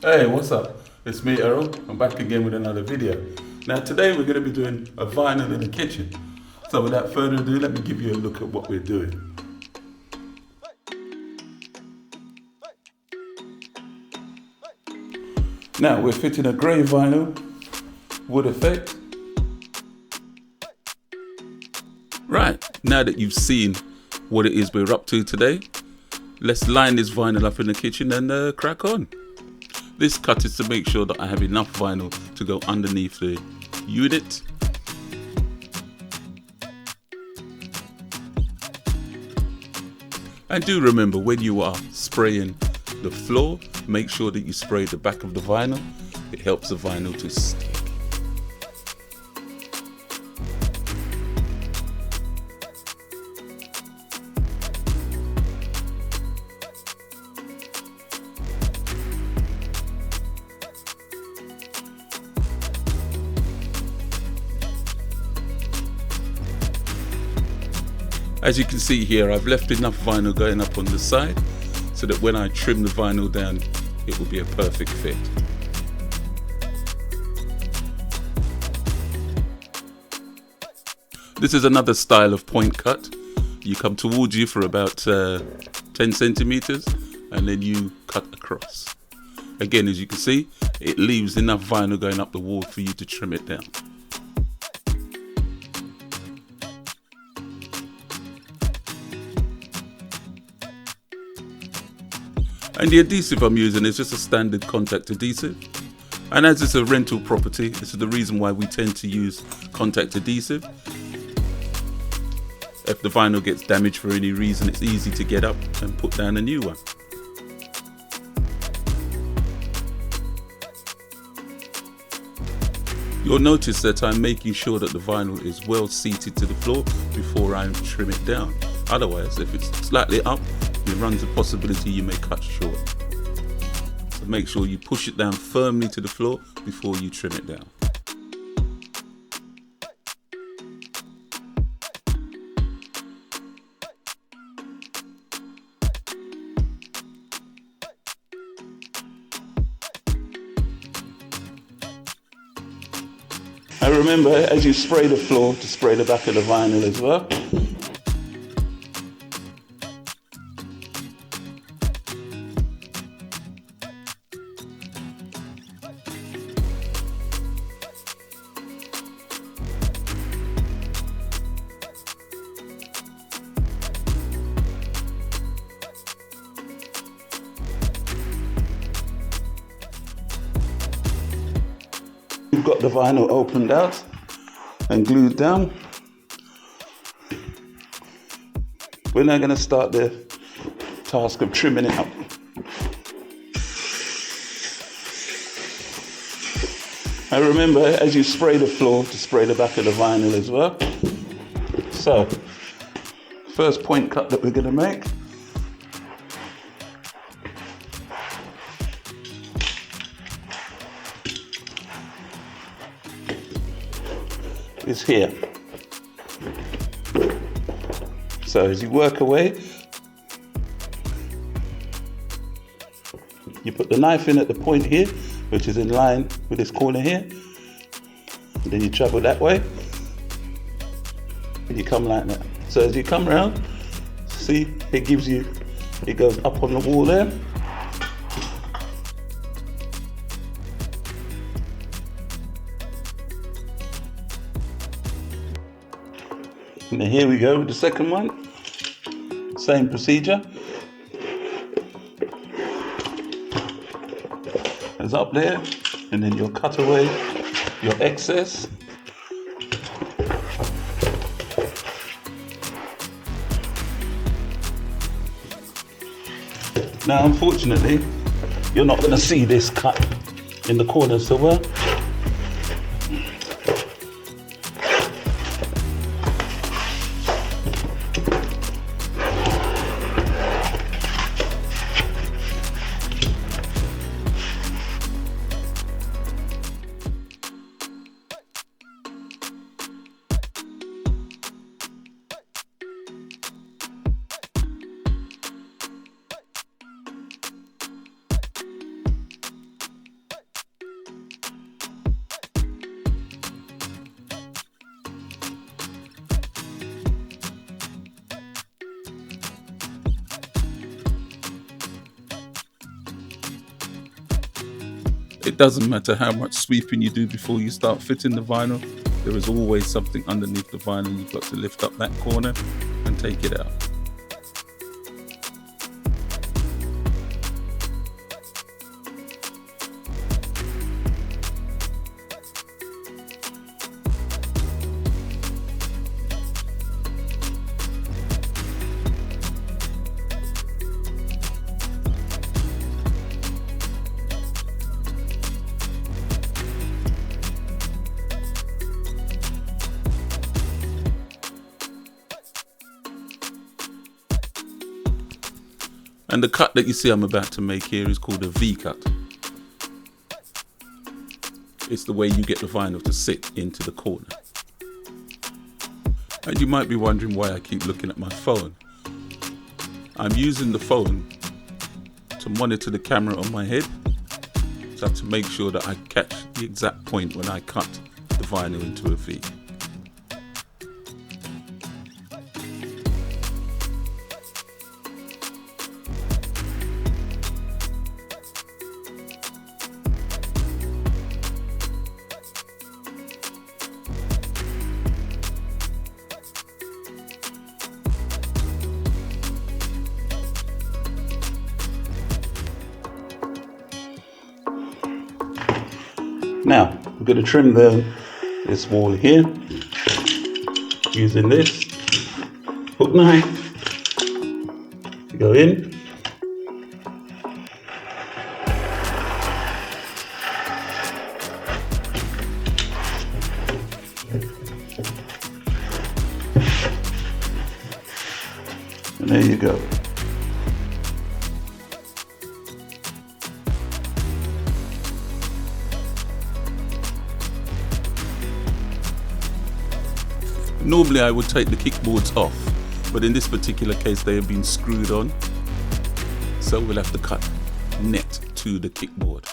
Hey, what's up? It's me, Errol. I'm back again with another video. Now today we're going to be doing a vinyl in the kitchen. So without further ado, let me give you a look at what we're doing. Now we're fitting a grey vinyl, wood effect. Right, now that you've seen what it is we're up to today, let's line this vinyl up in the kitchen and crack on. This cut is to make sure that I have enough vinyl to go underneath the unit. And do remember, when you are spraying the floor, make sure that you spray the back of the vinyl. It helps the vinyl to stick. As you can see here, I've left enough vinyl going up on the side so that when I trim the vinyl down, it will be a perfect fit. This is another style of point cut. You come towards you for about 10 centimeters and then you cut across. Again, as you can see, it leaves enough vinyl going up the wall for you to trim it down. And the adhesive I'm using is just a standard contact adhesive. And as it's a rental property, this is the reason why we tend to use contact adhesive. If the vinyl gets damaged for any reason, it's easy to get up and put down a new one. You'll notice that I'm making sure that the vinyl is well seated to the floor before I trim it down. Otherwise, if it's slightly up, it runs a possibility you may cut short. So make sure you push it down firmly to the floor before you trim it down. And remember, as you spray the floor, to spray the back of the vinyl as well. We've got the vinyl opened out and glued down. We're now going to start the task of trimming it up. And remember, as you spray the floor, to spray the back of the vinyl as well. So, first point cut that we're going to make. Is here. So as you work away, you put the knife in at the point here, which is in line with this corner here, and then you travel that way and you come like that. So as you come around, see, it goes up on the wall there. And then here we go with the second one. Same procedure. It's up there, and then you'll cut away your excess. Now, unfortunately, you're not going to see this cut in the corner so well. It doesn't matter how much sweeping you do before you start fitting the vinyl, there is always something underneath the vinyl. You've got to lift up that corner and take it out. And the cut that you see I'm about to make here is called a V cut. It's the way you get the vinyl to sit into the corner. And you might be wondering why I keep looking at my phone. I'm using the phone to monitor the camera on my head, so to make sure that I catch the exact point when I cut the vinyl into a V. Now, I'm going to trim this wall here using this hook knife to go in. And there you go. Normally I would take the kickboards off, but in this particular case they have been screwed on, so we'll have to cut net to the kickboard.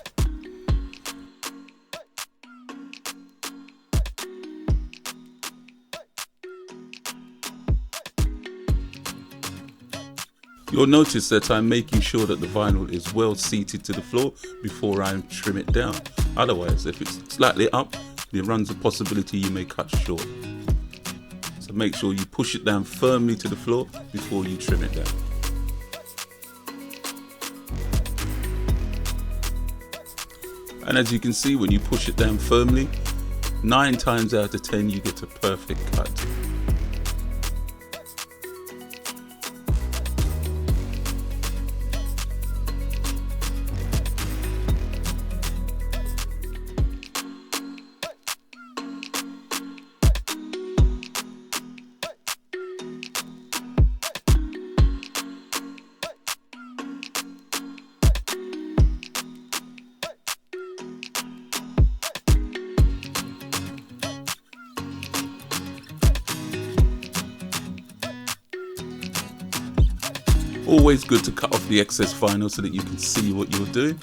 You'll notice that I'm making sure that the vinyl is well seated to the floor before I trim it down. Otherwise, if it's slightly up, it runs a possibility you may cut short. So make sure you push it down firmly to the floor before you trim it down. And as you can see, when you push it down firmly, 9 times out of 10 you get a perfect cut. Always good to cut off the excess vinyl so that you can see what you're doing.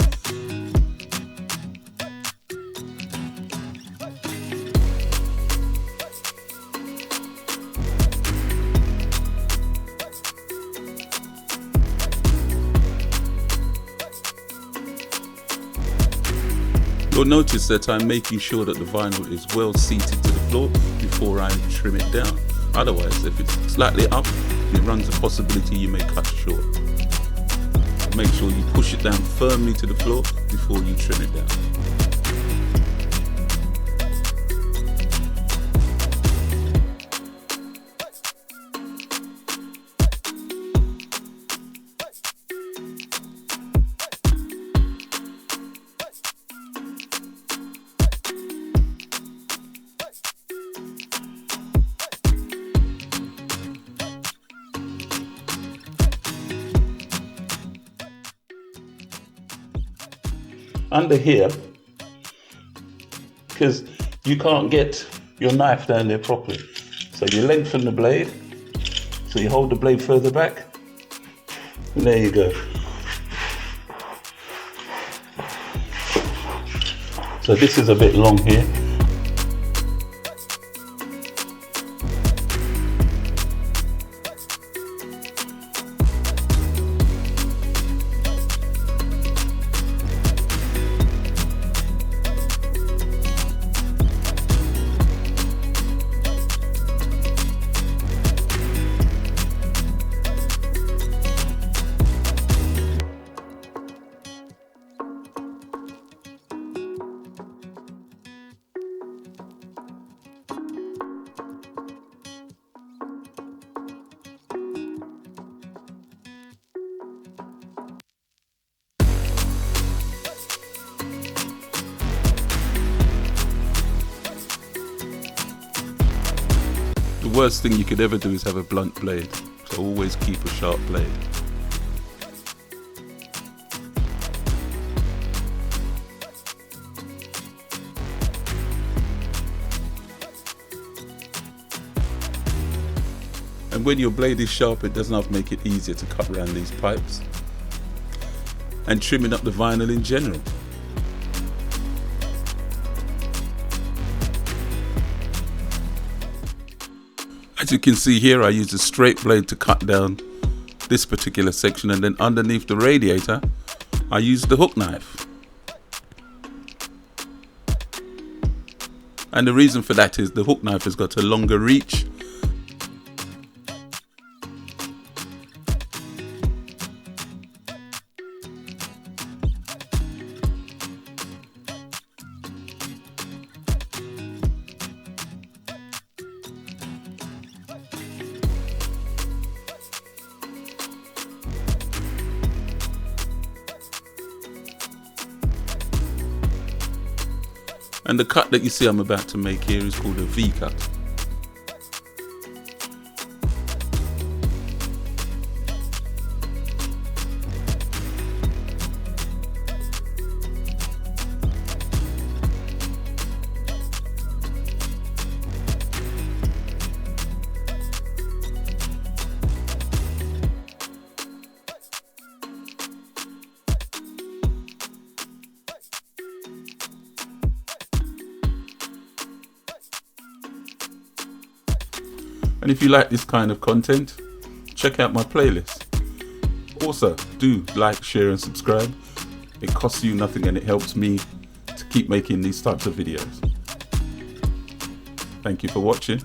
You'll notice that I'm making sure that the vinyl is well seated to the floor before I trim it down. Otherwise, if it's slightly up, it runs a possibility you may cut short. So make sure you push it down firmly to the floor before you trim it down. Under here, because you can't get your knife down there properly, so you lengthen the blade, so you hold the blade further back, and there you go. So this is a bit long here. worst thing you could ever do is have a blunt blade, so always keep a sharp blade. And when your blade is sharp, it does not make it easier to cut around these pipes and trimming up the vinyl in general. As you can see here, I used a straight blade to cut down this particular section, and then underneath the radiator I used the hook knife. And the reason for that is the hook knife has got a longer reach. And the cut that you see I'm about to make here is called a V cut. And if you like this kind of content, check out my playlist. Also, do like, share and subscribe. It costs you nothing and it helps me to keep making these types of videos. Thank you for watching.